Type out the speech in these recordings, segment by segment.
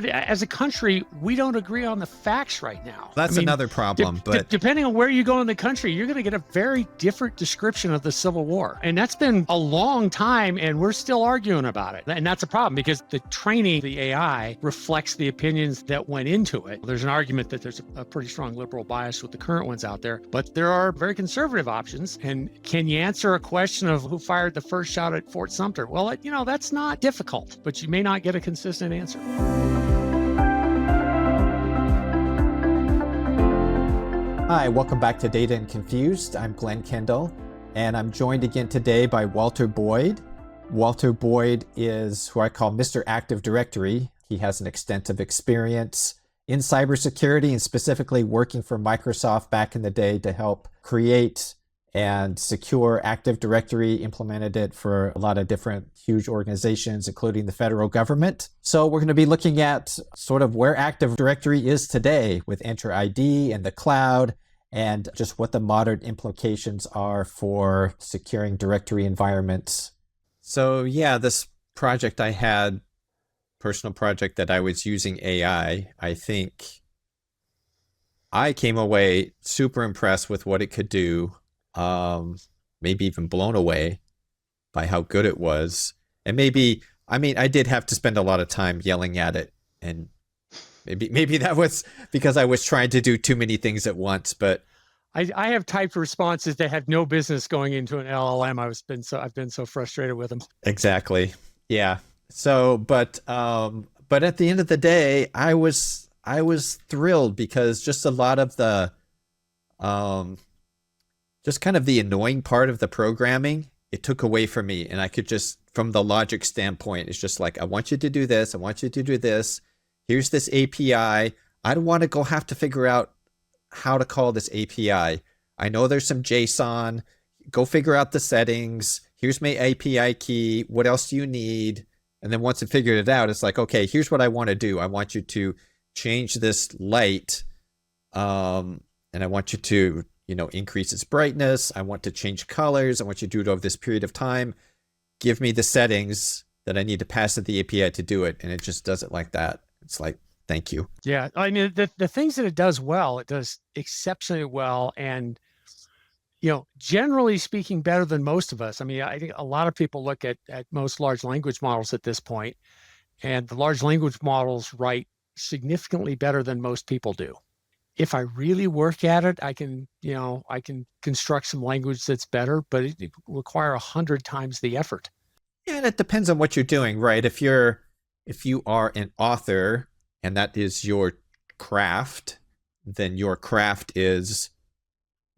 But as a country, we don't agree on the facts right now. That's another problem. But depending on where you go in the country, you're going to get a very different description of the Civil War. And that's been a long time, and we're still arguing about it. And that's a problem because the training, the AI, reflects the opinions that went into it. There's an argument that there's a pretty strong liberal bias with the current ones out there, but there are very conservative options. And can you answer a question of who fired the first shot at Fort Sumter? Well, that's not difficult, but you may not get a consistent answer. Hi, welcome back to Data and Confused. I'm Glen Kendall, and I'm joined again today by Walter Boyd. Walter Boyd is who I call Mr. Active Directory. He has an extensive experience in cybersecurity and specifically working for Microsoft back in the day to help create and secure Active Directory, implemented it for a lot of different huge organizations, including the federal government. So we're going to be looking at sort of where Active Directory is today with Enter ID and the cloud, and just what the modern implications are for securing directory environments. so yeah, this project I had, personal project that I was using AI, I think I came away super impressed with what it could do. Maybe even blown away by how good it was. And I did have to spend a lot of time yelling at it, and maybe that was because I was trying to do too many things at once, but I have typed responses that had no business going into an LLM. I've been so frustrated with them. exactly. Yeah. So, but at the end of the day, I was thrilled because just a lot of the, just kind of the annoying part of the programming, it took away from me. And I could just, from the logic standpoint, it's just like, I want you to do this. I want you to do this. Here's this API. I don't want to have to figure out how to call this API. I know there's some JSON. Go figure out the settings. Here's my API key. What else do you need? And then once it figured it out, it's like, okay, here's what I want to do. I want you to change this light. And I want you to, increase its brightness. I want to change colors. I want you to do it over this period of time. Give me the settings that I need to pass to the API to do it. And it just does it like that. It's like, thank you. Yeah. I mean, the things that it does well, it does exceptionally well. And, generally speaking, better than most of us. I mean, I think a lot of people look at most large language models at this point, and the large language models write significantly better than most people do. If I really work at it, I can construct some language that's better, but it require 100 times the effort. Yeah, and it depends on what you're doing, right? If you are an author and that is your craft, then your craft is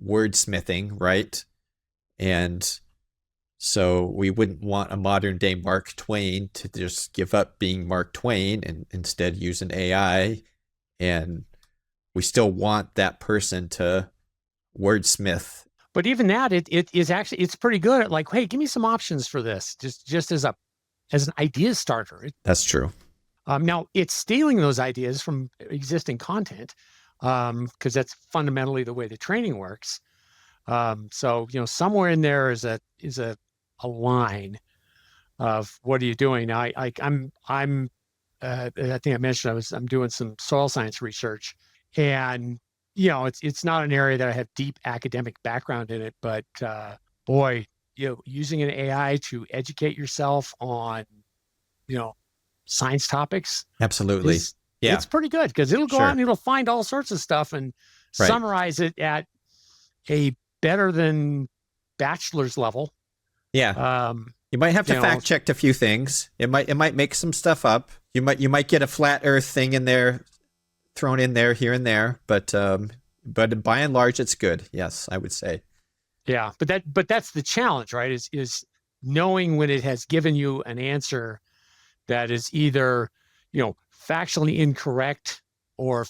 wordsmithing, right? And so we wouldn't want a modern day Mark Twain to just give up being Mark Twain and instead use an AI. And we still want that person to wordsmith. But even that, it is actually, it's pretty good at like, hey, give me some options for this, just as an idea starter. That's true. Now it's stealing those ideas from existing content, because that's fundamentally the way the training works. So somewhere in there is a line of what are you doing? Now, I think I mentioned I'm doing some soil science research, and it's not an area that I have deep academic background in it, but boy, using an AI to educate yourself on science topics, absolutely, it's pretty good because it'll go out and it'll find all sorts of stuff and summarize it at a better than bachelor's level. Yeah. You might have to fact check a few things. It might make some stuff up. You might get a flat Earth thing in there, thrown in there here and there, but by and large, it's good. Yes, I would say. Yeah, but that's the challenge, right? Is knowing when it has given you an answer that is either factually incorrect or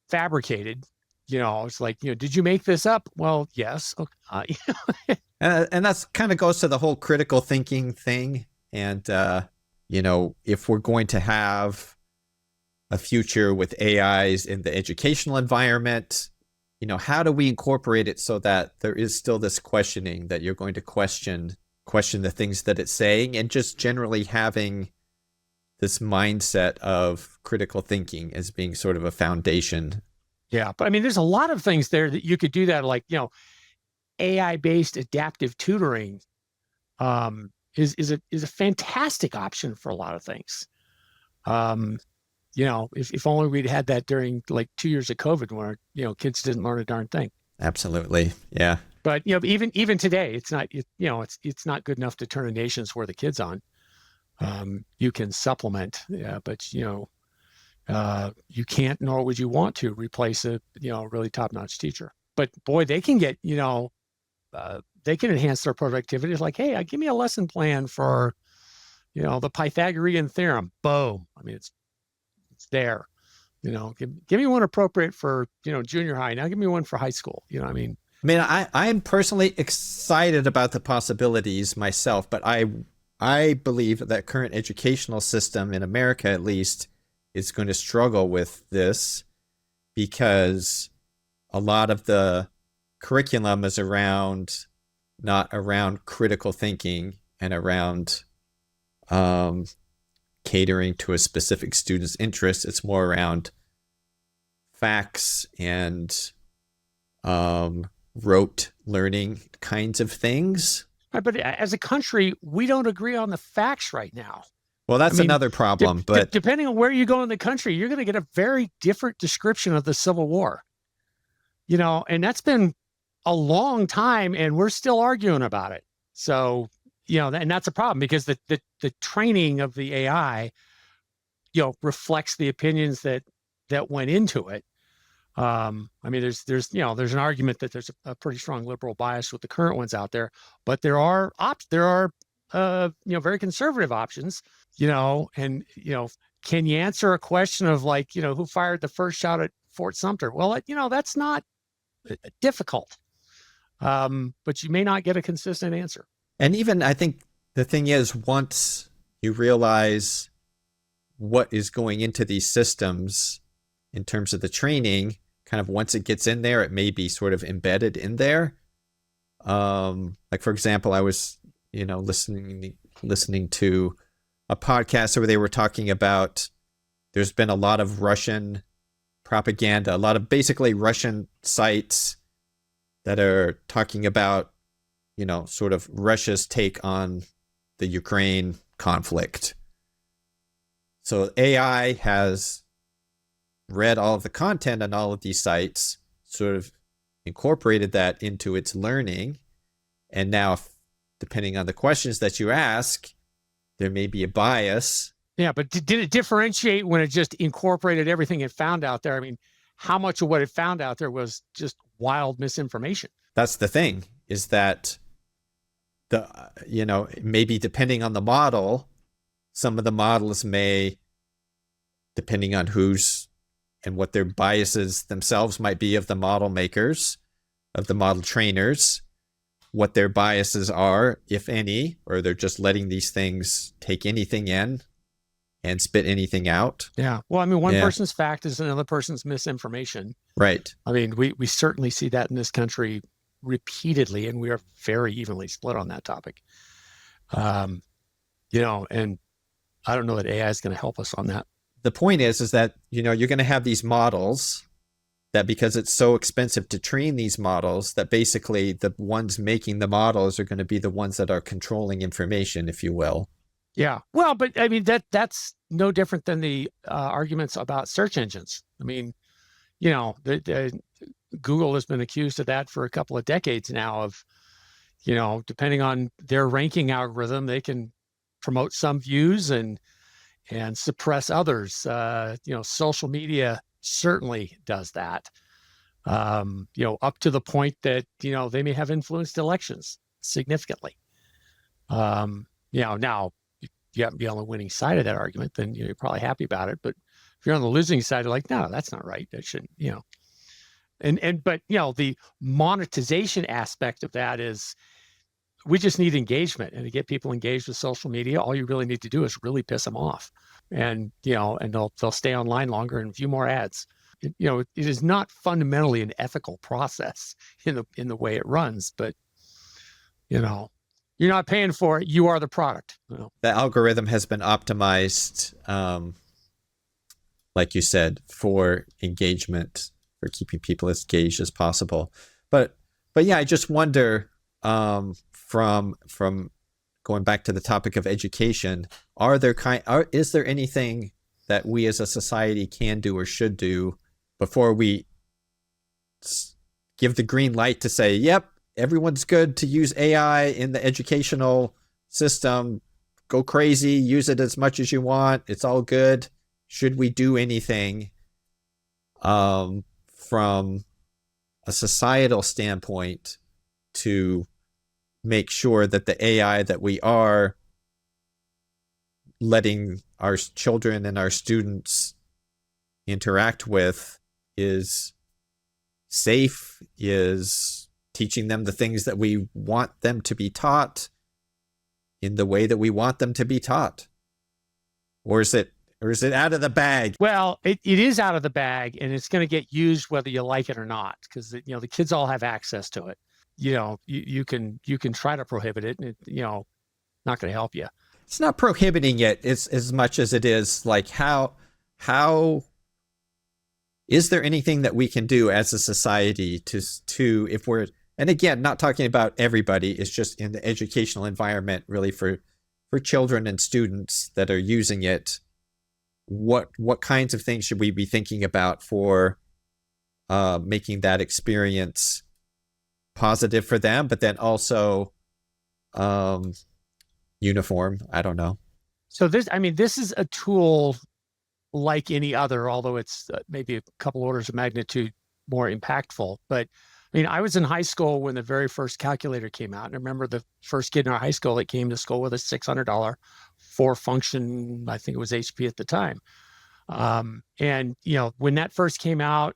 fabricated. It's like, did you make this up? Well, yes. Okay. And that's kind of goes to the whole critical thinking thing. And, if we're going to have a future with AIs in the educational environment, how do we incorporate it so that there is still this questioning, that you're going to question the things that it's saying, and just generally having this mindset of critical thinking as being sort of a foundation. Yeah, but I mean, there's a lot of things there that you could do that, like, AI-based adaptive tutoring is a fantastic option for a lot of things. Um, if only we'd had that during like 2 years of COVID, where kids didn't learn a darn thing. Absolutely. Yeah. But even today, it's not good enough to turn a nation's worth of kids on. You can supplement, yeah, but you can't, nor would you want to replace a really top-notch teacher. But boy, they can get they can enhance their productivity. It's like, hey, give me a lesson plan for the Pythagorean theorem. Boom. I mean, it's there. Give me one appropriate for junior high. Now give me one for high school. I mean, I'm personally excited about the possibilities myself, but I believe that current educational system in America, at least, is going to struggle with this because a lot of the curriculum is not around critical thinking and around catering to a specific student's interest. It's more around facts and rote learning kinds of things. right, but as a country, we don't agree on the facts right now. Well, that's another problem. But depending on where you go in the country, you're going to get a very different description of the Civil War. And that's been a long time, and we're still arguing about it. So, and that's a problem, because the training of the AI, reflects the opinions that went into it. I mean, there's an argument that there's a pretty strong liberal bias with the current ones out there, but there are very conservative options, and can you answer a question of like, who fired the first shot at Fort Sumter? Well, that's not difficult. But you may not get a consistent answer. And even I think the thing is, once you realize what is going into these systems in terms of the training, kind of once it gets in there, it may be sort of embedded in there. Like, for example, I was, listening to a podcast where they were talking about there's been a lot of Russian propaganda, a lot of basically Russian sites that are talking about, sort of Russia's take on the Ukraine conflict. So AI has read all of the content on all of these sites, sort of incorporated that into its learning. And now, depending on the questions that you ask, there may be a bias. Yeah, but did it differentiate when it just incorporated everything it found out there? I mean, how much of what it found out there was just wild misinformation? That's the thing, is that maybe depending on the model, some of the models may, depending on who's and what their biases themselves might be of the model makers, of the model trainers, what their biases are, if any, or they're just letting these things take anything in and spit anything out. Yeah. Well, I mean, one person's fact is another person's misinformation. Right. I mean, we certainly see that in this country repeatedly, and we are very evenly split on that topic. And I don't know that AI is going to help us on that. The point is that, you're going to have these models that, because it's so expensive to train these models, that basically the ones making the models are going to be the ones that are controlling information, if you will. Yeah. Well, but I mean, that's no different than the arguments about search engines. I mean, Google has been accused of that for a couple of decades now of, depending on their ranking algorithm, they can promote some views and suppress others. Social media certainly does that. Up to the point that, they may have influenced elections significantly. Now you happen to be on the winning side of that argument, then you're probably happy about it. But if you're on the losing side, you're like, no, that's not right. That shouldn't, but the monetization aspect of that is, we just need engagement, and to get people engaged with social media, all you really need to do is really piss them off, and they'll stay online longer and view more ads. It is not fundamentally an ethical process in the way it runs, but you're You're not paying for it. You are the product. Well, the algorithm has been optimized, like you said, for engagement, for keeping people as engaged as possible. But yeah, I just wonder, from going back to the topic of education, is there anything that we as a society can do or should do before we give the green light to say, yep, everyone's good to use AI in the educational system. Go crazy, use it as much as you want. It's all good. Should we do anything from a societal standpoint to make sure that the AI that we are letting our children and our students interact with is safe, is teaching them the things that we want them to be taught in the way that we want them to be taught? Or is it out of the bag? well, it is out of the bag, and it's going to get used whether you like it or not, because the kids all have access to it. You can try to prohibit it, and it, not going to help you. It's not prohibiting it as much as it is like how is there anything that we can do as a society to if we're, and again, not talking about everybody, it's just in the educational environment, really for children and students that are using it, what kinds of things should we be thinking about for making that experience positive for them, but then also uniform? I don't know. So this is a tool like any other, although it's maybe a couple orders of magnitude more impactful. But I was in high school when the very first calculator came out. And I remember the first kid in our high school that came to school with a $600 4-function, I think it was HP at the time. And when that first came out,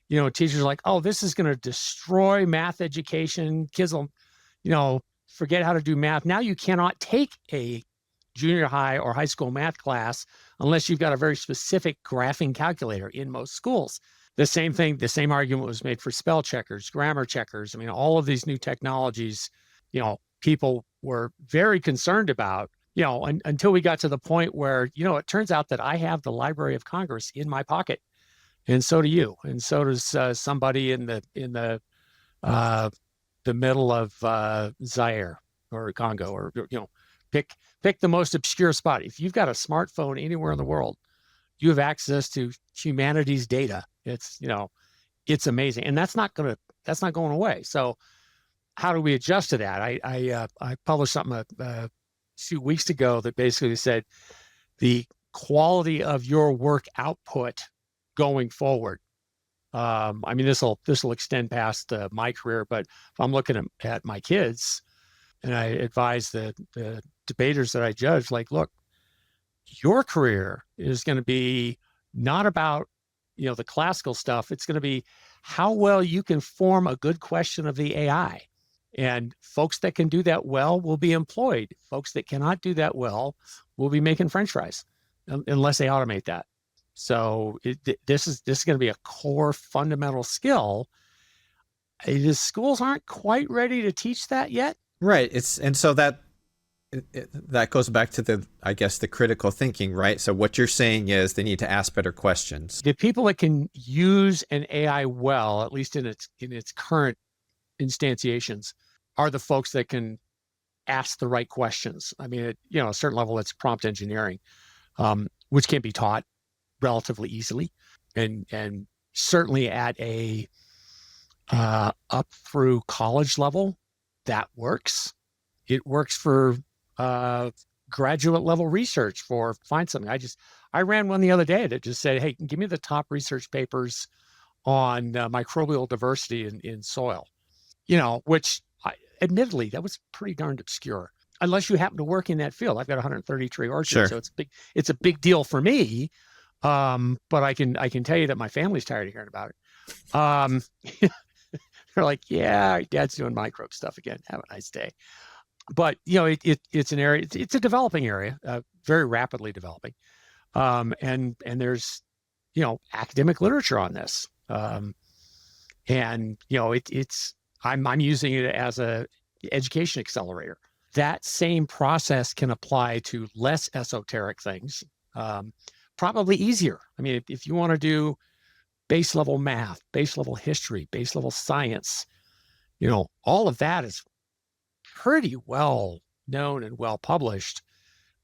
teachers were like, oh, this is going to destroy math education. Kids will, forget how to do math. Now you cannot take a junior high or high school math class unless you've got a very specific graphing calculator in most schools. The same argument was made for spell checkers, grammar checkers. All of these new technologies, people were very concerned about, until we got to the point where, it turns out that I have the Library of Congress in my pocket, and so do you, and so does somebody in the middle of Zaire or Congo, or pick the most obscure spot. If you've got a smartphone anywhere in the world, you have access to humanity's data. It's amazing, and that's not going away. So how do we adjust to that? I published something a few weeks ago that basically said the quality of your work output going forward. This will extend past my career, but if I'm looking at my kids, and I advise the debaters that I judge, like, look, your career is going to be not about the classical stuff. It's going to be how well you can form a good question of the AI. And folks that can do that well will be employed. Folks that cannot do that well will be making French fries, unless they automate that. So this is going to be a core fundamental skill. Schools aren't quite ready to teach that yet. Right. And so that goes back to the critical thinking, right? So what you're saying is they need to ask better questions. The people that can use an AI well, at least in its current instantiations, are the folks that can ask the right questions. At a certain level, it's prompt engineering, which can be taught relatively easily, and certainly at a up through college level, that works. It works for graduate level research for find something. I ran one the other day that just said, hey, give me the top research papers on microbial diversity in soil, which admittedly, that was pretty darned obscure, unless you happen to work in that field. I've got 130 tree orchard, sure. So it's a big deal for me. But I can tell you that my family's tired of hearing about it. They're like, yeah, Dad's doing microbe stuff again. Have a nice day. But it's an area. It's a developing area, very rapidly developing, and there's academic literature on this, and I'm using it as a education accelerator. that same process can apply to less esoteric things, probably easier. I mean, if you want to do base level math, base level history, base level science, all of that is pretty well known and well published.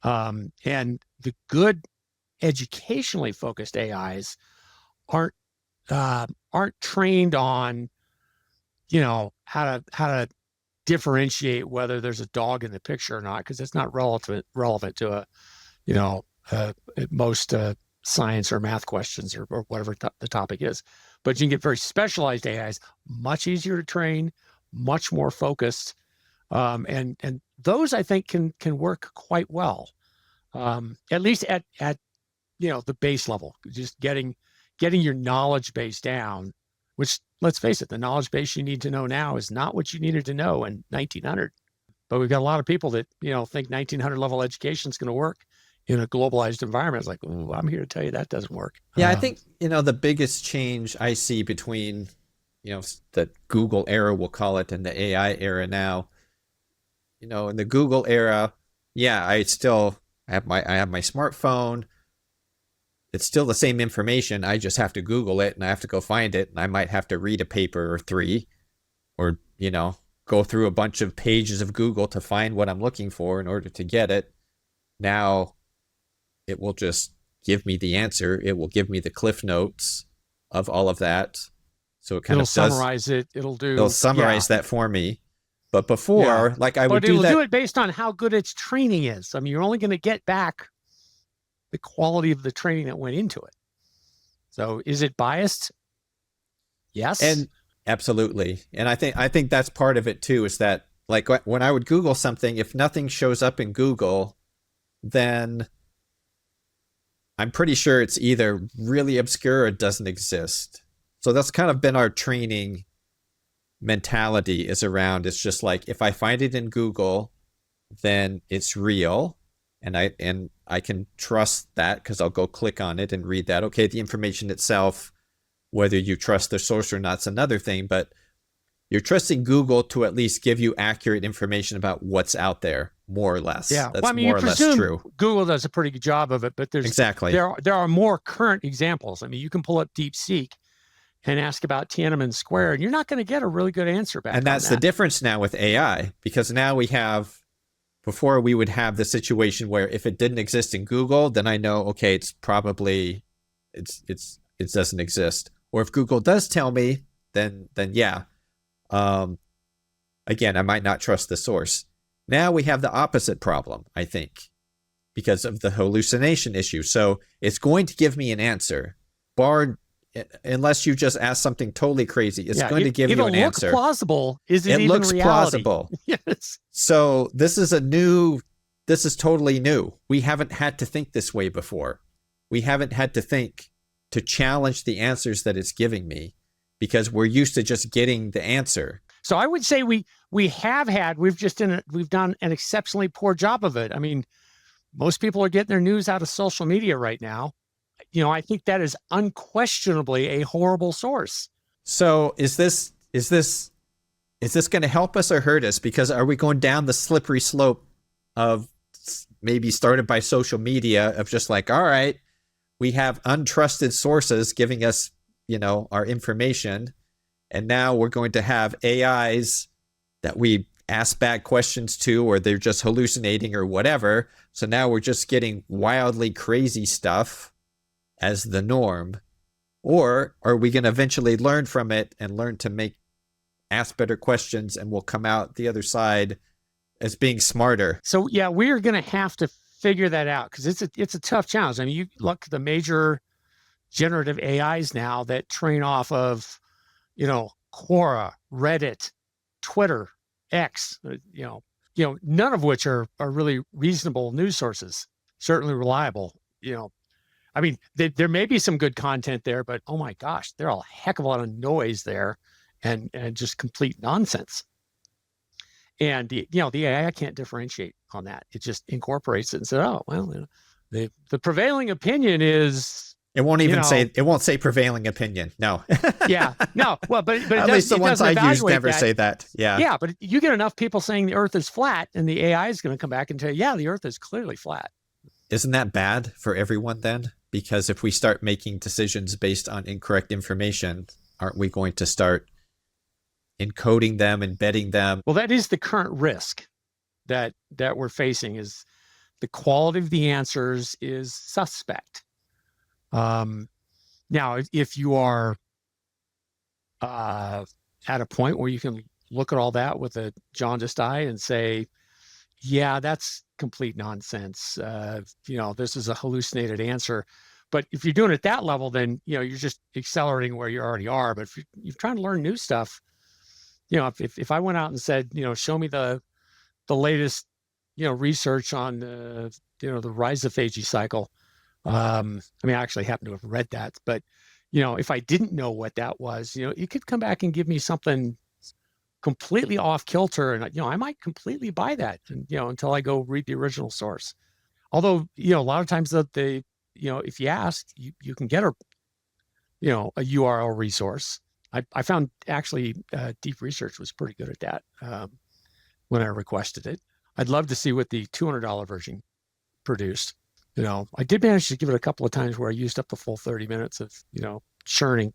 And the good educationally focused AIs aren't trained on, how to differentiate whether there's a dog in the picture or not, because it's not relevant to most science or math questions or whatever the topic is. But you can get very specialized AIs, much easier to train, much more focused, and those I think can work quite well, at least at the base level, just getting your knowledge base down. Which, let's face it, the knowledge base you need to know now is not what you needed to know in 1900. But we've got a lot of people that think 1900 level education is going to work in a globalized environment. It's like, oh, I'm here to tell you that doesn't work. Yeah, I think the biggest change I see between the Google era, we'll call it, and the AI era now. In the Google era, yeah, I have my smartphone. It's still the same information. I just have to Google it and I have to go find it. And I might have to read a paper or three, or, go through a bunch of pages of Google to find what I'm looking for in order to get it. Now it will just give me the answer. It will give me the cliff notes of all of that. So it'll summarize it. It'll summarize that for me. But before, I would do that. It'll do it based on how good its training is. I mean, you're only going to get back the quality of the training that went into it. So is it biased? Yes. And absolutely. And I think that's part of it too, is that when I would Google something, if nothing shows up in Google, then I'm pretty sure it's either really obscure or it doesn't exist. So that's kind of been our training mentality, is around, it's just like, if I find it in Google, then it's real. And I can trust that because I'll go click on it and read that. Okay, the information itself, whether you trust the source or not, is another thing, but you're trusting Google to at least give you accurate information about what's out there, more or less. Yeah, that's more or less true. Google does a pretty good job of it, but there are more current examples. I mean, you can pull up DeepSeek and ask about Tiananmen Square, and you're not going to get a really good answer back. And that's the difference now with AI, because now before we would have the situation where if it didn't exist in Google, then I know, okay, it's probably, it doesn't exist. Or if Google does tell me, then yeah. Again, I might not trust the source. Now we have the opposite problem, I think, because of the hallucination issue. So it's going to give me an answer, unless you just ask something totally crazy. It's going to give you an answer. It'll look plausible. Is it even looks reality? Plausible. Yes. So this is totally new. We haven't had to think this way before. We haven't had to think to challenge the answers that it's giving me, because we're used to just getting the answer. So I would say we've done an exceptionally poor job of it. I mean, most people are getting their news out of social media right now. I think that is unquestionably a horrible source. So is this going to help us or hurt us? Because are we going down the slippery slope of, maybe started by social media, of just like, all right, we have untrusted sources giving us, our information, and now we're going to have AIs that we ask bad questions to, or they're just hallucinating or whatever. So now we're just getting wildly crazy stuff as the norm. Or are we going to eventually learn from it and learn to ask better questions, and we'll come out the other side as being smarter? So yeah, we're going to have to figure that out, because it's a tough challenge. I mean, you look at the major generative AIs now that train off of, Quora, Reddit, Twitter, X, none of which are really reasonable news sources, certainly reliable. I mean, there may be some good content there, but oh my gosh, there's a heck of a lot of noise there, and just complete nonsense. And the AI can't differentiate on that. It just incorporates it and says, oh, well, the prevailing opinion is It won't You even know, say, it won't say prevailing opinion. No. yeah, no, well, but At it least the it ones doesn't I use evaluate never that. say that. Yeah. Yeah, but you get enough people saying the Earth is flat, and the AI is going to come back and tell you, yeah, the Earth is clearly flat. Isn't that bad for everyone then? Because if we start making decisions based on incorrect information, aren't we going to start encoding them, embedding them? Well, that is the current risk that we're facing. Is the quality of the answers is suspect. Um, Now, if you are at a point where you can look at all that with a jaundiced eye and say, yeah, that's complete nonsense. This is a hallucinated answer. But if you're doing it at that level, then, you're just accelerating where you already are. But if you're trying to learn new stuff, if I went out and said, show me the latest, research on the rhizophagy cycle. I mean, I actually happen to have read that, but if I didn't know what that was, you could come back and give me something completely off kilter, and I might completely buy that, and, until I go read the original source. Although, a lot of times if you ask, you can get a URL resource. I found actually Deep Research was pretty good at that when I requested it. I'd love to see what the $200 version produced. I did manage to give it a couple of times where I used up the full 30 minutes of, churning.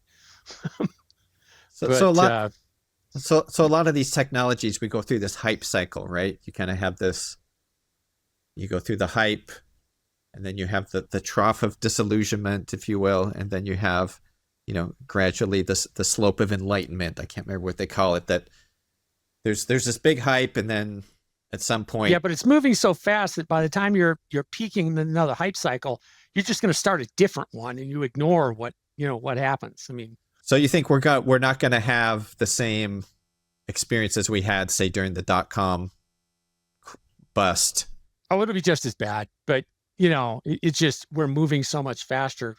So, But so a lot, so a lot of these technologies, we go through this hype cycle, right? You kind of have this, you go through the hype, and then you have the trough of disillusionment, if you will, and then you have, gradually the slope of enlightenment. I can't remember what they call it. That there's this big hype, and then at some point, yeah, but it's moving so fast that by the time you're peaking in another hype cycle, you're just going to start a different one, and you ignore what happens. I mean, so you think we're not going to have the same experience as we had, say, during the .com bust? oh, it'll be just as bad. But it's just we're moving so much faster.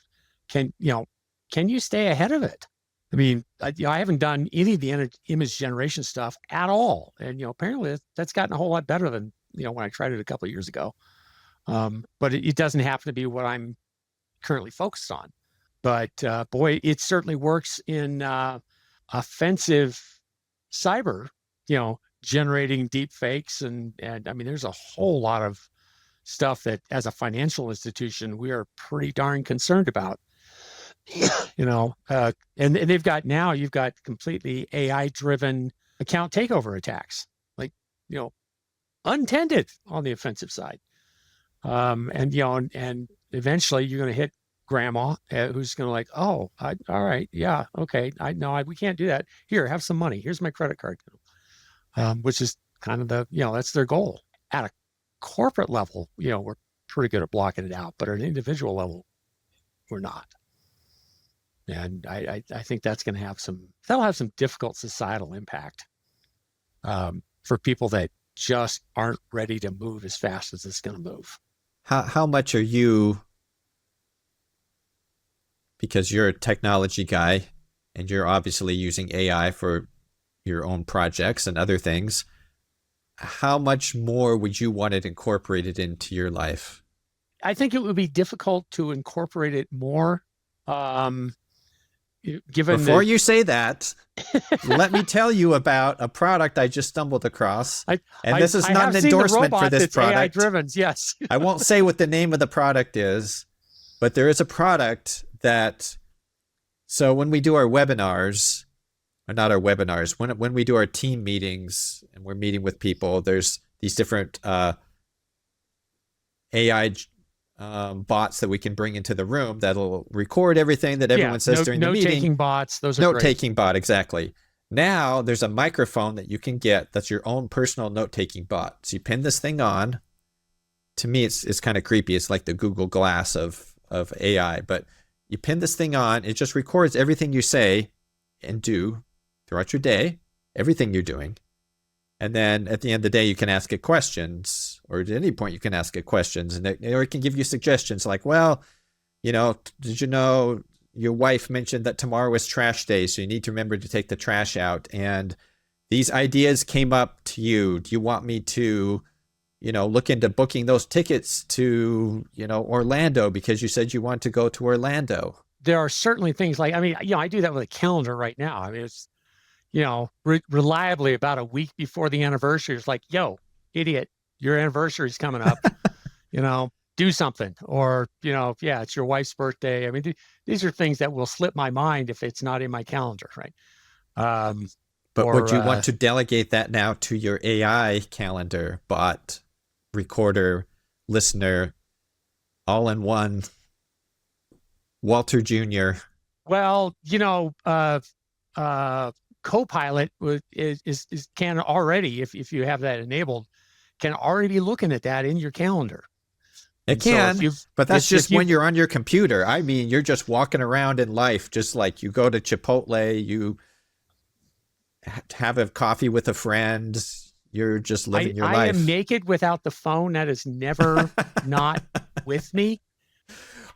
Can you stay ahead of it? I mean, I haven't done any of the image generation stuff at all, and apparently that's gotten a whole lot better than when I tried it a couple of years ago. But it doesn't happen to be what I'm currently focused on. But boy, it certainly works in offensive cyber. Generating deep fakes, and I mean, there's a whole lot of stuff that, as a financial institution, we are pretty darn concerned about. And you've got completely AI driven account takeover attacks, like, untended on the offensive side. And eventually you're going to hit grandma who's going to like, oh, all right. Yeah. Okay. We can't do that. Here, have some money. Here's my credit card. Which is kind of that's their goal. At a corporate level, we're pretty good at blocking it out, but at an individual level, we're not. And I think that'll have some difficult societal impact for people that just aren't ready to move as fast as it's going to move. How much are you, because you're a technology guy and you're obviously using AI for your own projects and other things, how much more would you want it incorporated into your life? I think it would be difficult to incorporate it more. Before you say that, let me tell you about a product I just stumbled across. This is not an endorsement for this product. AI driven, yes. I won't say what the name of the product is, but there is a product that, so when we do our webinars, or not our webinars, when we do our team meetings and we're meeting with people, there's these different AI bots that we can bring into the room that'll record everything that everyone says during the meeting. Note-taking bots, those are great. Note-taking bot, exactly. Now there's a microphone that you can get that's your own personal note-taking bot. So you pin this thing on. To me, it's kind of creepy. It's like the Google Glass of AI. But you pin this thing on, it just records everything you say and do throughout your day, everything you're doing. And then at the end of the day, you can ask it questions, or at any point you can ask it questions, or it can give you suggestions like, well, did you know your wife mentioned that tomorrow is trash day, so you need to remember to take the trash out. And these ideas came up to you. Do you want me to look into booking those tickets to, Orlando because you said you want to go to Orlando. There are certainly things like, I mean, I do that with a calendar right now. I mean, it's, reliably about a week before the anniversary, it's like, yo, idiot, your anniversary is coming up, do something. Or, yeah, it's your wife's birthday. I mean, these are things that will slip my mind if it's not in my calendar, right? But Or would you want to delegate that now to your AI calendar bot, recorder, listener, all in one, Walter Jr.? Well, Copilot can already, if you have that enabled, can already be looking at that in your calendar. It And so can, but that's just when you're on your computer. I mean, you're just walking around in life, just like you go to Chipotle, you have a coffee with a friend, you're just living your life. I am naked without the phone. That is never not with me.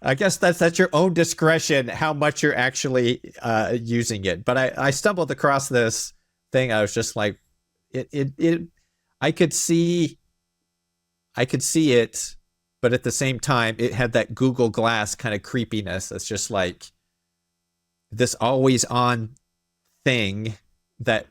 I guess that's your own discretion how much you're actually using it. But I stumbled across this thing. I was just like, I could see it, but at the same time, it had that Google Glass kind of creepiness. It's just like this always on thing that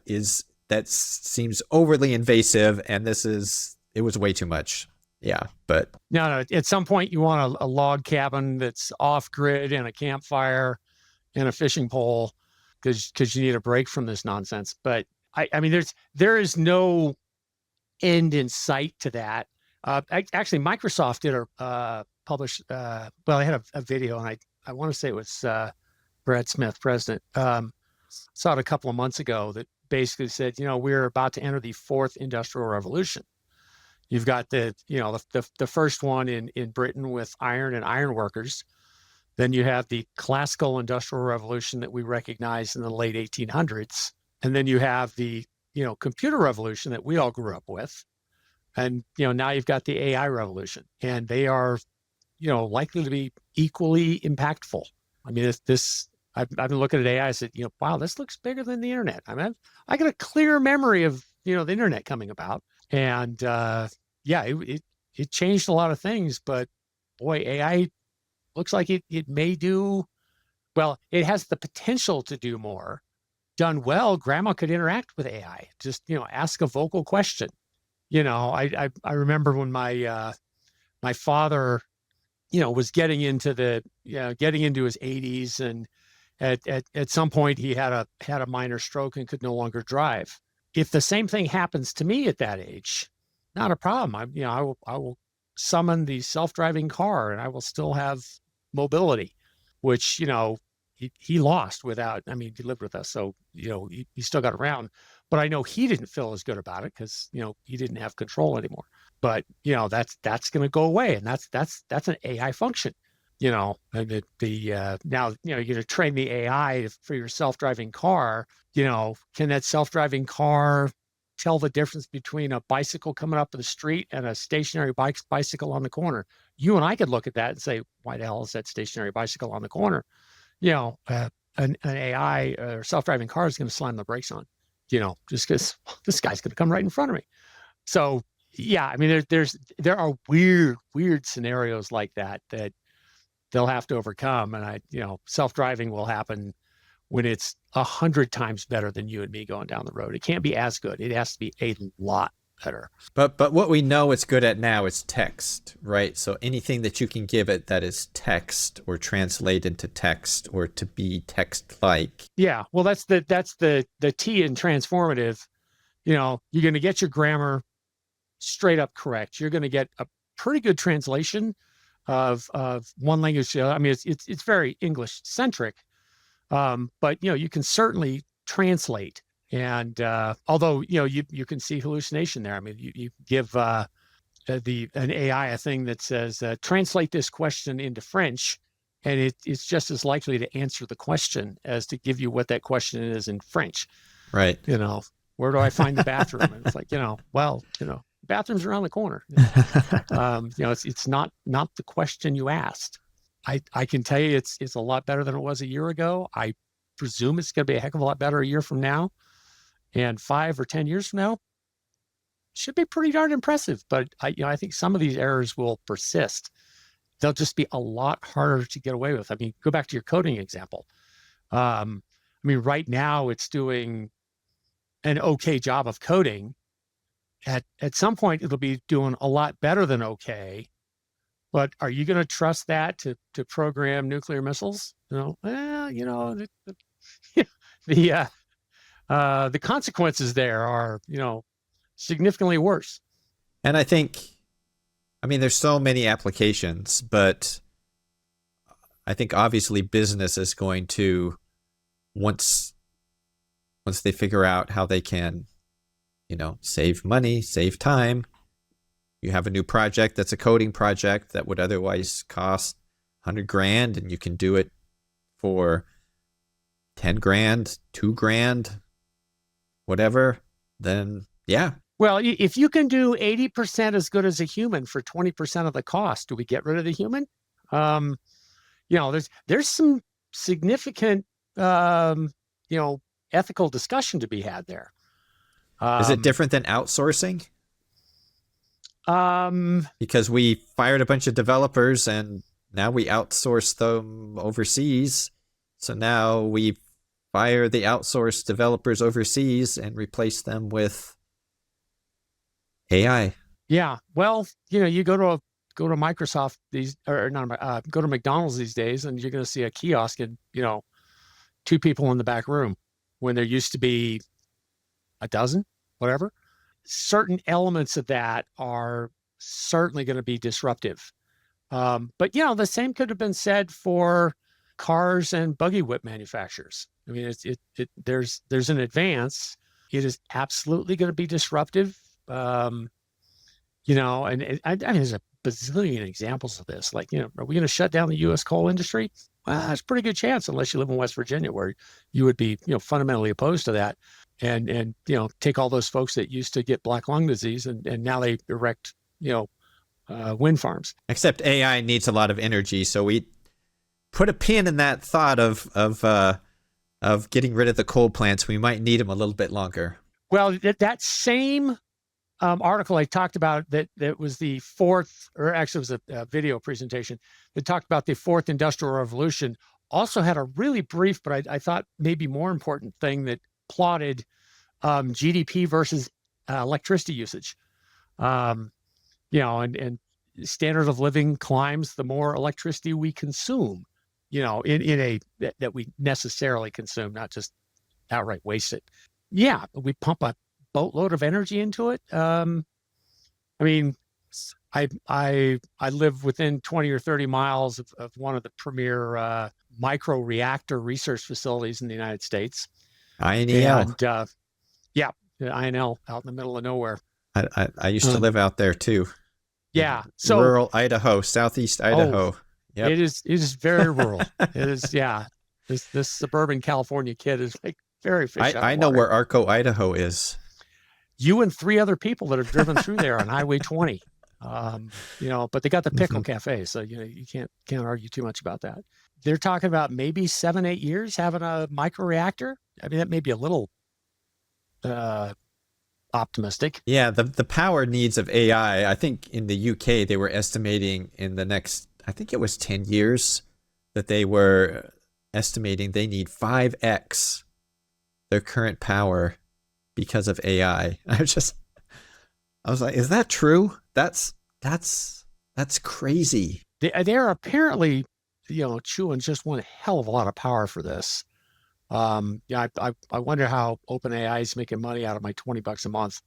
seems overly invasive, and it was way too much. Yeah, but no. At some point, you want a log cabin that's off grid and a campfire and a fishing pole because you need a break from this nonsense. But I mean, there is no end in sight to that. Actually, Microsoft did publish. Well, I had a video, and I want to say it was Brad Smith, president. Saw it a couple of months ago that basically said, we're about to enter the fourth industrial revolution. You've got the first one in Britain with iron and iron workers. Then you have the classical industrial revolution that we recognize in the late 1800s. And then you have the, computer revolution that we all grew up with. And, now you've got the AI revolution, and they are, likely to be equally impactful. I mean, I've been looking at AI. I said, wow, this looks bigger than the internet. I mean, I got a clear memory of, the internet coming about. And, yeah, it changed a lot of things, but boy, AI looks like it may do well. It has the potential to do more. Done well, grandma could interact with AI. Just ask a vocal question. I remember when my father was getting into his 80s, and at some point he had a minor stroke and could no longer drive. If the same thing happens to me at that age, not a problem. I will summon the self-driving car, and I will still have mobility, which he lost without. I mean, he lived with us, so he still got around. But I know he didn't feel as good about it because he didn't have control anymore. But that's going to go away, and that's an AI function. And now you're going to train the AI for your self-driving car. Can that self-driving car tell the difference between a bicycle coming up the street and a stationary bicycle on the corner? You and I could look at that and say, why the hell is that stationary bicycle on the corner? An AI or self-driving car is going to slam the brakes on, just because this guy's going to come right in front of me. So yeah, I mean, there are weird scenarios like that they'll have to overcome. And self-driving will happen when it's 100 times better than you and me going down the road. It can't be as good. It has to be a lot better. But what we know it's good at now is text, right? So anything that you can give it that is text or translate into text or to be text-like. Yeah, well, that's the T in transformative. You're going to get your grammar straight up correct. You're going to get a pretty good translation of one language. I mean, it's very English centric, but you can certainly translate. And although you can see hallucination there. I mean, you give an AI a thing that says translate this question into French, and it's just as likely to answer the question as to give you what that question is in French. Right. Where do I find the bathroom? And it's like, bathroom's around the corner. It's not the question you asked. I can tell you it's a lot better than it was a year ago. I presume it's going to be a heck of a lot better a year from now, and 5 or 10 years from now. should be pretty darn impressive. But I think some of these errors will persist. They'll just be a lot harder to get away with. I mean, go back to your coding example. I mean, right now it's doing an okay job of coding. At some point, it'll be doing a lot better than okay. But are you going to trust that to program nuclear missiles? Well, the the consequences there are significantly worse. And I mean, there's so many applications, but I think obviously business is going to, once they figure out how they can, save money, save time. You have a new project that's a coding project that would otherwise cost 100 grand, and you can do it for 10 grand, 2 grand, whatever, then yeah. Well, if you can do 80% as good as a human for 20% of the cost, do we get rid of the human? There's some significant, ethical discussion to be had there. Is it different than outsourcing? Um, Because we fired a bunch of developers and now we outsource them overseas. So now we fire the outsourced developers overseas and replace them with AI. yeah. Well, you go to Microsoft go to McDonald's these days, and you're going to see a kiosk and 2 people in the back room when there used to be a dozen, whatever. Certain elements of that are certainly going to be disruptive. But the same could have been said for cars and buggy whip manufacturers. I mean, there's an advance. It is absolutely going to be disruptive. And I mean, there's a bazillion examples of this. Like, are we going to shut down the U.S. coal industry? Well, there's a pretty good chance, unless you live in West Virginia, where you would be, fundamentally opposed to that. And take all those folks that used to get black lung disease and now they erect, wind farms. Except AI needs a lot of energy, so we put a pin in that thought of getting rid of the coal plants. We might need them a little bit longer. Well, that same article I talked about that was the fourth, or actually it was a video presentation that talked about the fourth industrial revolution, also had a really brief, but I thought maybe more important thing that plotted GDP versus electricity usage. And standard of living climbs the more electricity we consume, that we necessarily consume, not just outright waste it. Yeah, we pump a boatload of energy into it. I mean, I live within 20 or 30 miles of one of the premier micro reactor research facilities in the United States. INEL. And yeah, the INL out in the middle of nowhere. I used to live out there too. Yeah. So rural Idaho, southeast Idaho. Yep. It is very rural. It is, yeah. This suburban California kid is like very fish I know where Arco, Idaho is. You and 3 other people that have driven through there on Highway 20. But they got the Pickle Cafe, so you can't argue too much about that. They're talking about maybe 7-8 years having a microreactor. I mean, that may be a little optimistic. Yeah, the power needs of AI. I think in the UK they were estimating in the next, I think it was 10 years, that they were estimating they need 5x their current power because of AI. I was like, is that true? That's crazy. They're apparently, chewing just one hell of a lot of power for this. I wonder how OpenAI is making money out of my $20 a month,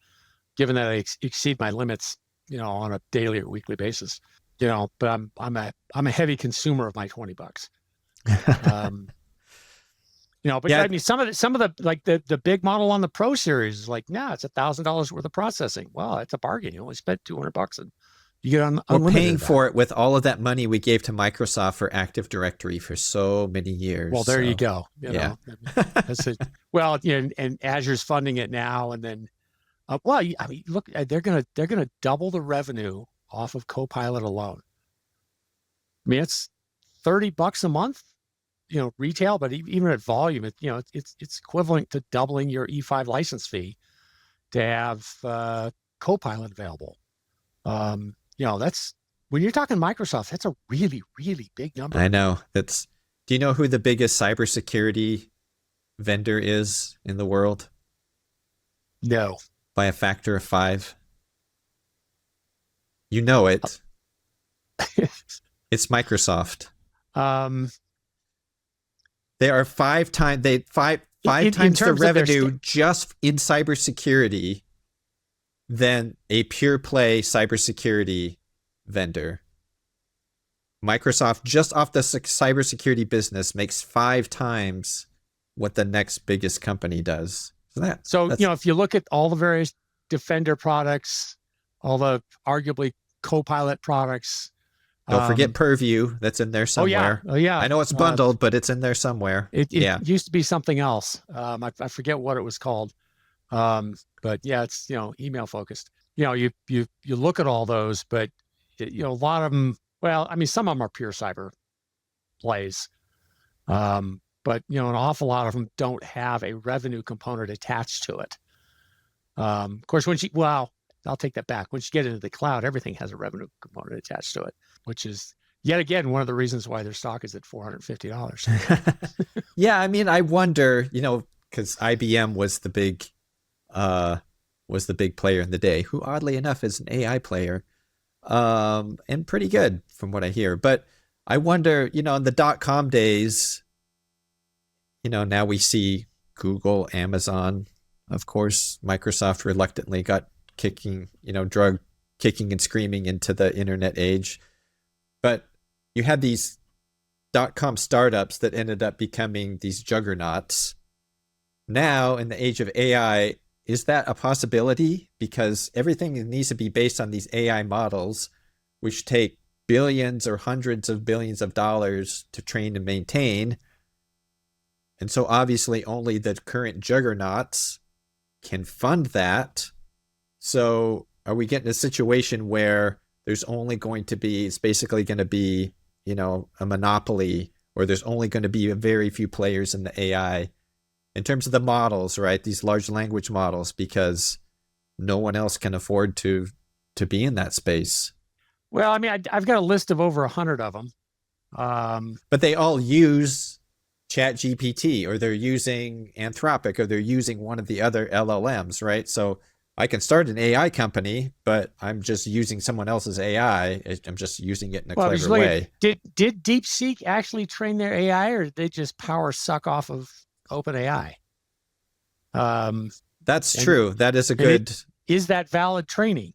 given that I exceed my limits, on a daily or weekly basis. But I'm a heavy consumer of my $20. But yeah. I mean, some of the like the big model on the Pro series is like, it's $1,000 worth of processing. Well, it's a bargain. You only spent $200 and you get unlimited. We're paying for it with all of that money we gave to Microsoft for Active Directory for so many years. Well, there you go. Yeah. Well, and Azure's funding it now, and then, I mean, look, they're gonna double the revenue off of Copilot alone. I mean, it's $30 a month. Retail, but even at volume, it's equivalent to doubling your E5 license fee to have Copilot available. That's when you're talking Microsoft, that's a really, really big number. I know. That's. Do you know who the biggest cybersecurity vendor is in the world? No. By a factor of 5. You know it. It's Microsoft. They are 5 times times the revenue just in cybersecurity than a pure play cybersecurity vendor. Microsoft, just off the cybersecurity business, makes 5 times what the next biggest company does. So if you look at all the various Defender products, all the arguably Copilot products. Don't forget Purview. That's in there somewhere. Oh yeah. I know it's bundled, but it's in there somewhere. It used to be something else. I forget what it was called. But yeah, it's email focused. You look at all those, but a lot of them. Well, I mean, some of them are pure cyber plays, but an awful lot of them don't have a revenue component attached to it. Of course, I'll take that back. Once you get into the cloud, everything has a revenue component attached to it, which is yet again one of the reasons why their stock is at $450. Yeah, I mean, I wonder, because IBM was the big player in the day, who oddly enough is an AI player, and pretty good from what I hear. But I wonder, in the .com days, now we see Google, Amazon, of course, Microsoft reluctantly got kicking and screaming into the internet age. But you had these .com startups that ended up becoming these juggernauts. Now, in the age of AI, is that a possibility? Because everything needs to be based on these AI models, which take billions or hundreds of billions of dollars to train and maintain. And so obviously only the current juggernauts can fund that. So are we getting a situation where there's only going to be, it's basically going to be, a monopoly, or there's only going to be a very few players in the AI in terms of the models, right? These large language models, because no one else can afford to be in that space. Well, I mean, I've got a list of over 100 of them. But they all use ChatGPT, or they're using Anthropic, or they're using one of the other LLMs, right? So I can start an AI company, but I'm just using someone else's AI. I'm just using it in a clever way. Did DeepSeek actually train their AI, or did they just power suck off of OpenAI? That's true. That is a good. Is that valid training?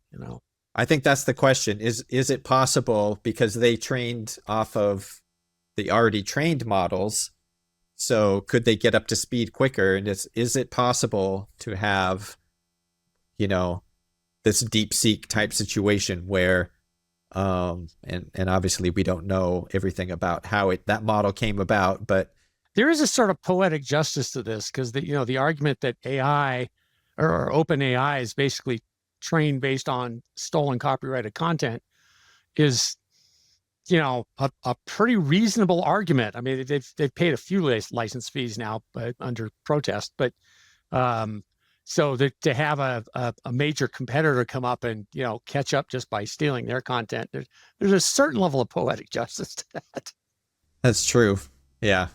I think that's the question. Is it possible, because they trained off of the already trained models? So could they get up to speed quicker? And is it possible to have, this DeepSeek type situation where, and obviously we don't know everything about how that model came about, but there is a sort of poetic justice to this, because the argument that AI or OpenAI is basically trained based on stolen copyrighted content is, a pretty reasonable argument. I mean, they've paid a few license fees now, but under protest, but so that to have a major competitor come up and catch up just by stealing their content, there's a certain level of poetic justice to that. That's true. Yeah.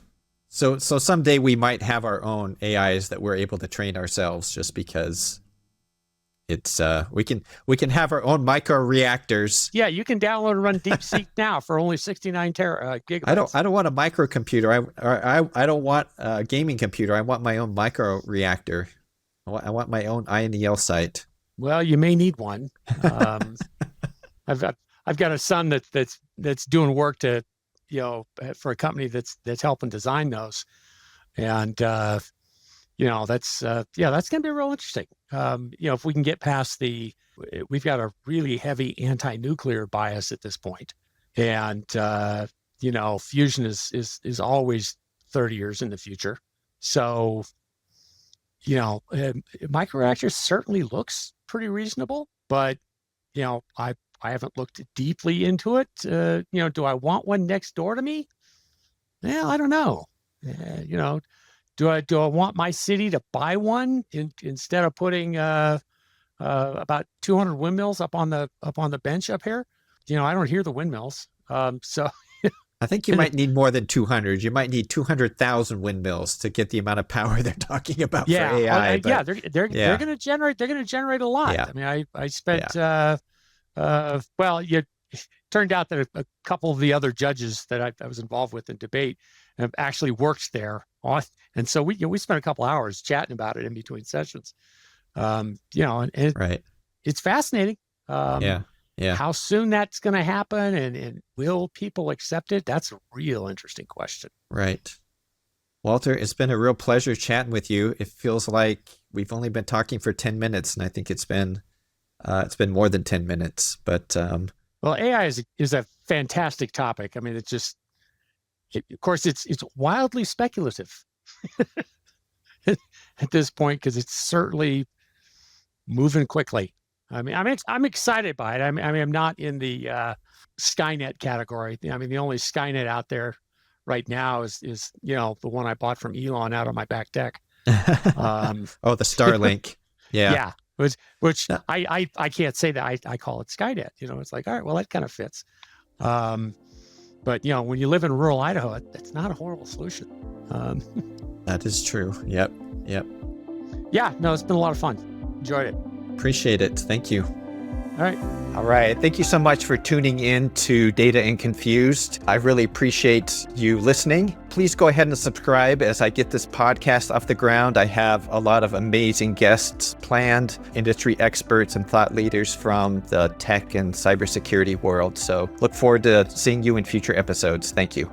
So someday we might have our own AIs that we're able to train ourselves, just because it's we can have our own micro reactors. Yeah, you can download and run DeepSeek now for only 69 gigabytes. I don't want a microcomputer. I don't want a gaming computer. I want my own micro reactor. I want my own INEL site. Well, you may need one. I've got a son that's doing work to for a company that's helping design those, and that's going to be real interesting. If we can get past we've got a really heavy anti-nuclear bias at this point, and fusion is always 30 years in the future. So, microreactor certainly looks pretty reasonable, but I haven't looked deeply into it. Do I want one next door to me? Well, I don't know. Do I want my city to buy one instead of putting about 200 windmills up on the bench up here. I don't hear the windmills. So I think you might need more than 200. You might need 200,000 windmills to get the amount of power they're talking about for AI. Yeah, they're going to generate a lot. Yeah. I mean, I spent Yeah. well, it turned out that a couple of the other judges that I was involved with in debate have actually worked there, and so we spent a couple hours chatting about it in between sessions. And Right. it's fascinating. Yeah. Yeah. How soon that's going to happen, and will people accept it? That's a real interesting question. Right. Walter, it's been a real pleasure chatting with you. It feels like we've only been talking for 10 minutes, and I think it's been more than 10 minutes. But well, AI is a fantastic topic. I mean, it's just, of course, it's wildly speculative at this point, because it's certainly moving quickly. I mean, I'm excited by it. I mean, I'm not in the Skynet category. I mean, the only Skynet out there right now is the one I bought from Elon out on my back deck. oh, the Starlink. Yeah. Yeah. Which I can't say that I call it Skynet. It's like, all right, well, that kind of fits. But when you live in rural Idaho, it's not a horrible solution. That is true. Yep. Yeah, no, it's been a lot of fun. Enjoyed it. Appreciate it. Thank you. All right. Thank you so much for tuning in to Data and Confused. I really appreciate you listening. Please go ahead and subscribe as I get this podcast off the ground. I have a lot of amazing guests planned, industry experts and thought leaders from the tech and cybersecurity world. So look forward to seeing you in future episodes. Thank you.